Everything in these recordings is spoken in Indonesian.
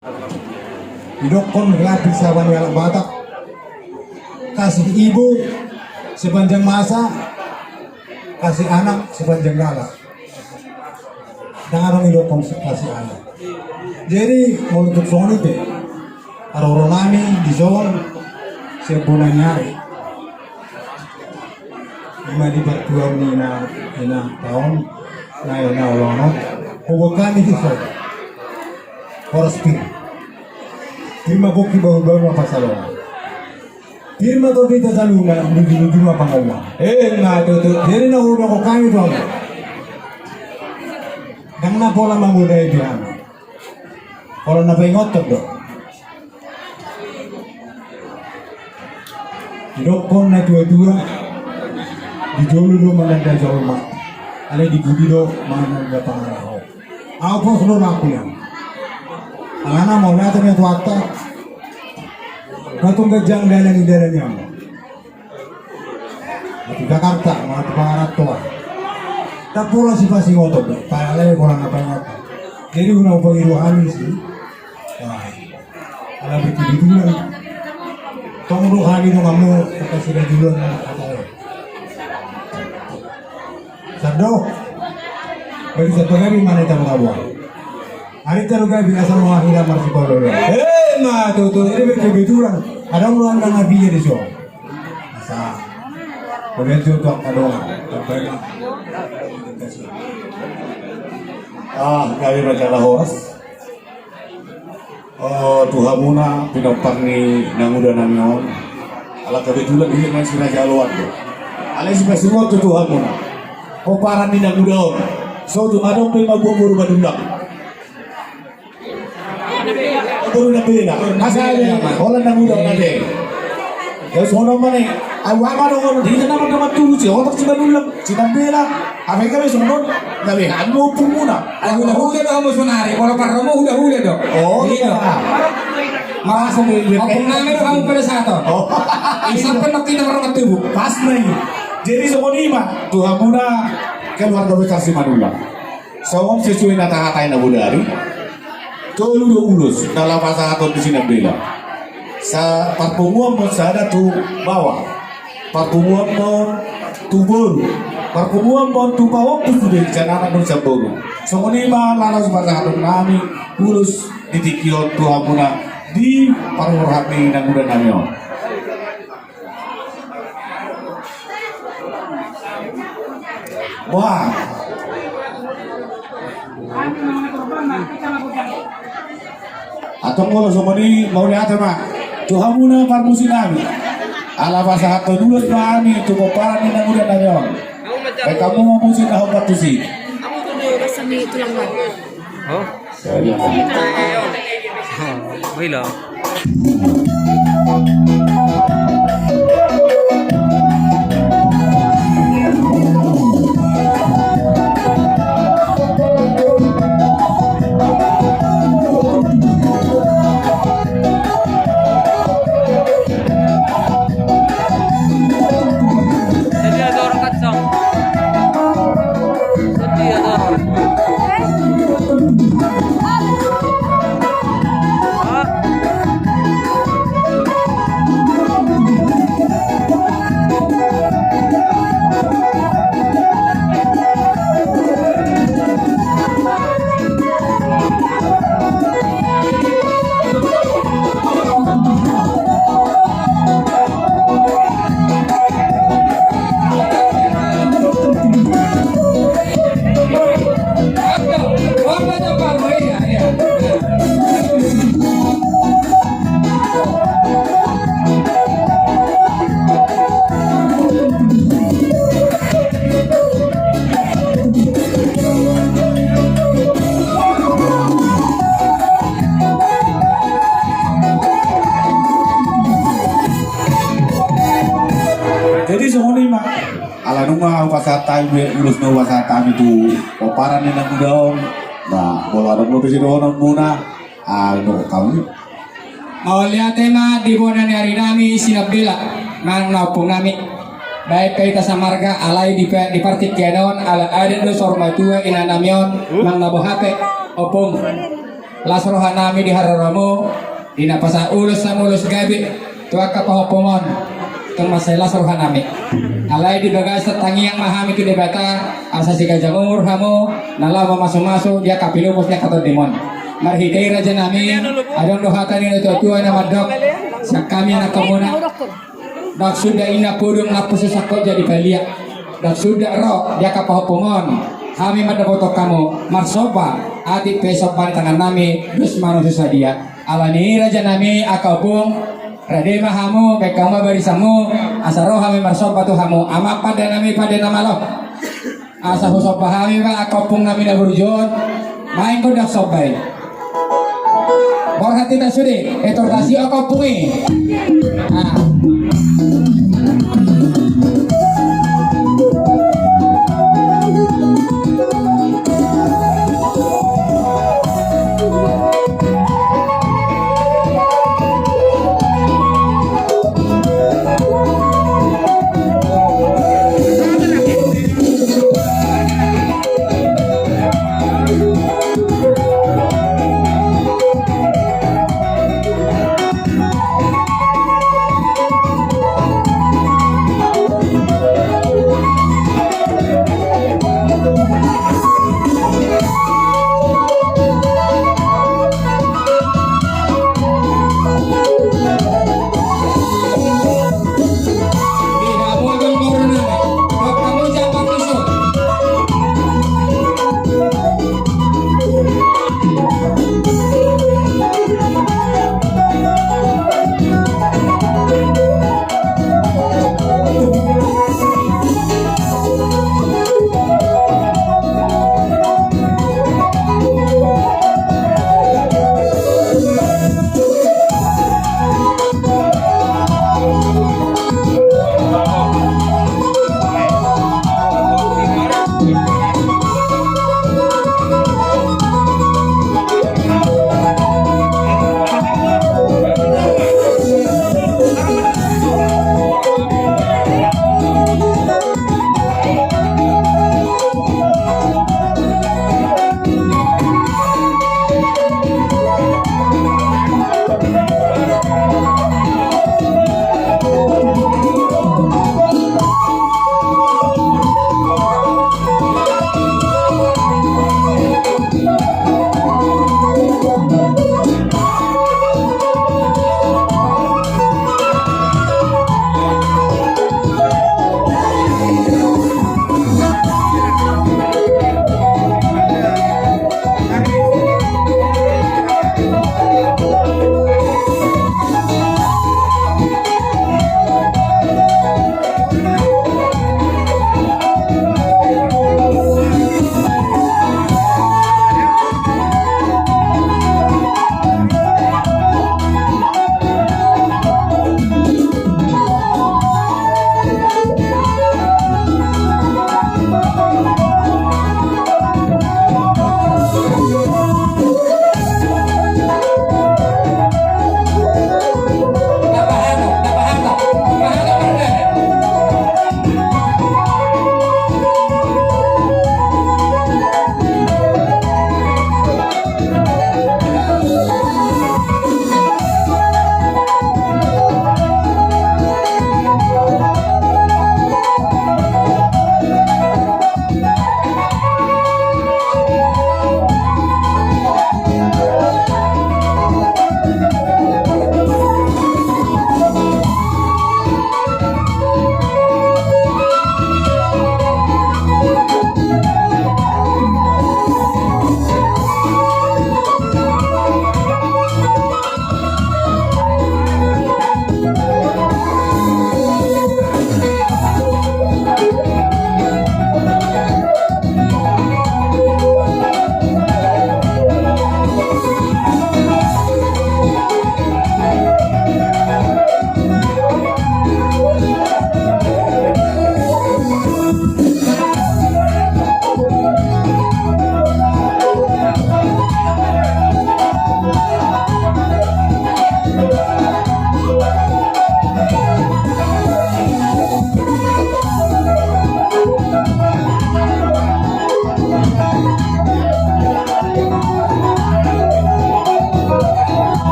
Hidupkan gratis saban yang Batak, kasih ibu sepanjang masa, kasih anak sepanjang galak. Dan orang hidupkan kasih anak. Jadi untuk soal itu, orang nami di soal sebulan nyari. Lima di bertuan nina tahun, na orang bukan itu soal. Horaspin. Firma bukti baru apa salah? Firma tu kita selalu nak menuju apa ngawa? Nggak tu. Jadi nak udah kau kami tu apa? Karena pola mengudai dia. Kalau nak ingat tu dok. Hidup pun nak dua di jolu mana dah jauh mak. Ada di budi mana dah pangalau. Apa seluruh aku yang? Alana mau lihat ni waktu, katung kejang dalam dalamnya. Di Jakarta, mana tu pangarat tua. Tak pula si pasti ngotot, paralel orang apa yang ngotot. Jadi guna upah iruhan sih. Kalau begitu dulu, tunggu hari tu kamu kasih dah dulu kata. Sado, bagi satu kali mana tahu kamu? Hari terugai biasa mengakhiri marsi polo. Mah tu ini kebetulan ada orang yang nabi di sana. Masa, begitu tu ada orang. Kami baca lahos. Tuhan muna pinopang ni nanguda namion. Ala kebetulan ini masih raja luar. Ala si semua tu Tuhan muna. Koparan ni nanguda. So tu ada pun mabur badundak. Guru na bela, asal orang nak muda nanti. Kalau seorang mana, awak mana di sana mana tu je, orang tak cuba dulu, cina bela. Apa yang kami seorang, nabi anu pemuna. Aku dah hule dah kamu sunari, kalau parromo udah hule dah. Oh iya. Masuk ni. Apa nama kamu pada satu? Oh, Sampai nak kita orang tu. pas lagi. Jadi seorang ni mah, Tuhan muna keluarga besar si Manula. Seorang sesuai nata-natain Abu Dari. Tolu ulus dalam bahasa atau di sini bela. Sa parpumuan pun ada tu bawah, parpumuan pun tu bolu, parpumuan pun tu bawah tu sudah jangan ada saburu. Semuanya malah bahasa atau kami ulus di tikion tu hamuna di parurhami dan muda namio. Wah. Atau kalau semua ni mau lihat apa? Tuhan muna parmusi nami. Ala bahasa atau dulu nami tu koparan ni nangudan nanyon. Kamu mau musi dah obat tu sih. Aku tu dia rasa ni tulang baru. Oh? Bila? Jadi semua ni mah ala nunga wasata urus no wasata itu oparan ni nang daon. Nah, kalau ada mau besi doon muna, no kami. Mau lihat tema di bona ni hari nami sinabila nang naupung nami. Baik kita samarga alai di partik kenon ala ada do sorma tua ina namion nang nabohate opong. lasrohan nami di hararamu dina pasa ulus na mulus gabi tuwa ka pahopomon tung masay lasrohan nami alay di bagas sa tangi yang mahami tu debata asa si kajang umur hamo nalama maso-maso dia kapilupos niya katod demon marhitay raja nami adong dohatan ni tuwa na madok sa kami anak kamuna dak sudah ina pudung ngapusus ako jadi balia dak sudah ro dia kapahopungon kami madabotok kamu marsoba ati pesok tangan nami dus manusia dia alani raja nami akapung rade mahamu bekama barisamu asaro kami marsoba tu hamu ama pada nami pada nama lo asa husoba kami ba akapung nami na burjon main ko dak sobay borhati na sudi etortasi akapungi ah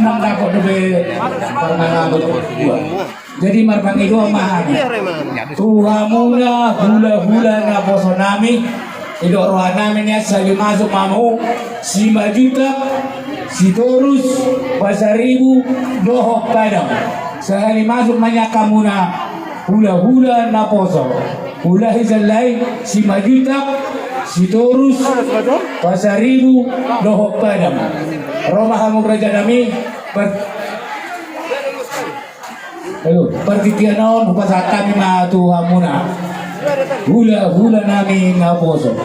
nang dapat lebih pernah dua. Jadi marpang itu mahal. Tuhan mula hula na poso nami. Itu roh nami niya sa masuk mamu 5 juta si Torus pasaribu dohok padang. Sa masuk manya kamu na hula na poso. Hula hisalay 5 juta si Torus pasaribu dohok padang. Roma kamu kerja nami pertitianon upasatan na Tuhan muna hula namin na poso.